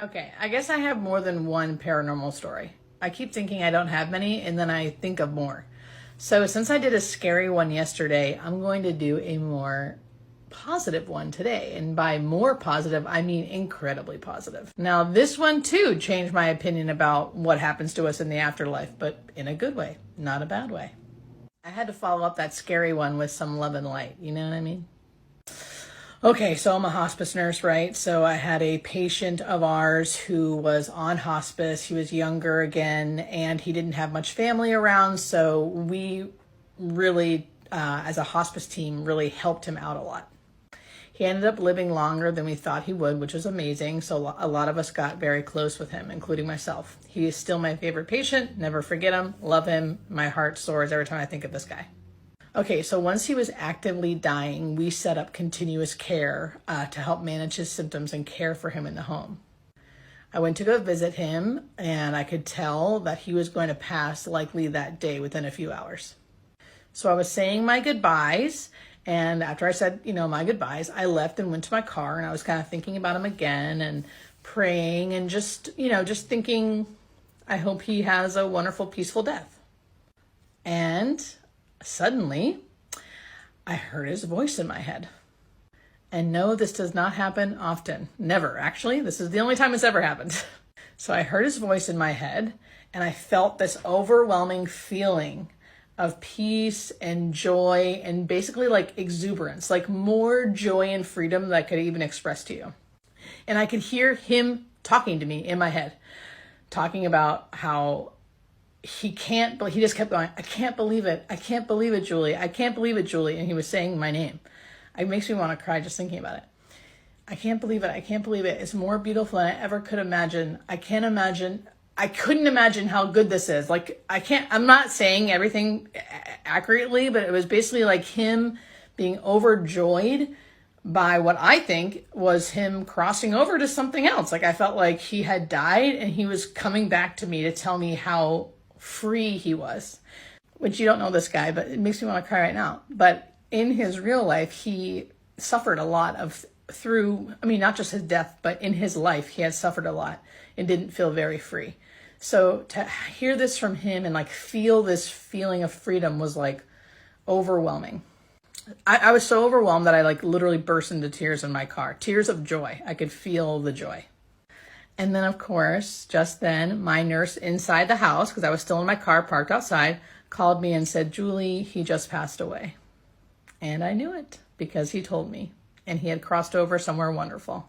Okay, I guess I have more than one paranormal story. I keep thinking I don't have many, and then I think of more. So since I did a scary one yesterday, I'm going to do a more positive one today. And by more positive, I mean incredibly positive. Now, this one too changed my opinion about what happens to us in the afterlife, but in a good way, not a bad way. I had to follow up that scary one with some love and light. You know what I mean? Okay, so I'm a hospice nurse, right? So I had a patient of ours who was on hospice. He was younger again, and he didn't have much family around. So we really, as a hospice team, really helped him out a lot. He ended up living longer than we thought he would, which was amazing. So a lot of us got very close with him, including myself. He is still my favorite patient. Never forget him. Love him. My heart soars every time I think of this guy. Okay, so once he was actively dying, we set up continuous care to help manage his symptoms and care for him in the home. I went to go visit him, and I could tell that he was going to pass likely that day within a few hours. So I was saying my goodbyes, and after I said, my goodbyes, I left and went to my car, and I was kind of thinking about him again and praying and just thinking, I hope he has a wonderful, peaceful death. And suddenly, I heard his voice in my head. And no, this does not happen often. Never, actually. This is the only time it's ever happened. So I heard his voice in my head, and I felt this overwhelming feeling of peace and joy and basically like exuberance, like more joy and freedom that I could even express to you. And I could hear him talking to me in my head, talking about how he just kept going, I can't believe it. I can't believe it, Julie. I can't believe it, Julie. And he was saying my name. It makes me want to cry just thinking about it. I can't believe it. I can't believe it. It's more beautiful than I ever could imagine. I couldn't imagine how good this is. I'm not saying everything accurately, but it was basically like him being overjoyed by what I think was him crossing over to something else. Like I felt like he had died and he was coming back to me to tell me how free he was, which you don't know this guy, but it makes me want to cry right now. But in his real life, he suffered a lot not just his death, but in his life, he had suffered a lot and didn't feel very free. So to hear this from him and feel this feeling of freedom was overwhelming. I was so overwhelmed that I literally burst into tears in my car, tears of joy. I could feel the joy. And then, of course, just then, my nurse inside the house, because I was still in my car parked outside, called me and said, Julie, he just passed away. And I knew it because he told me. And he had crossed over somewhere wonderful.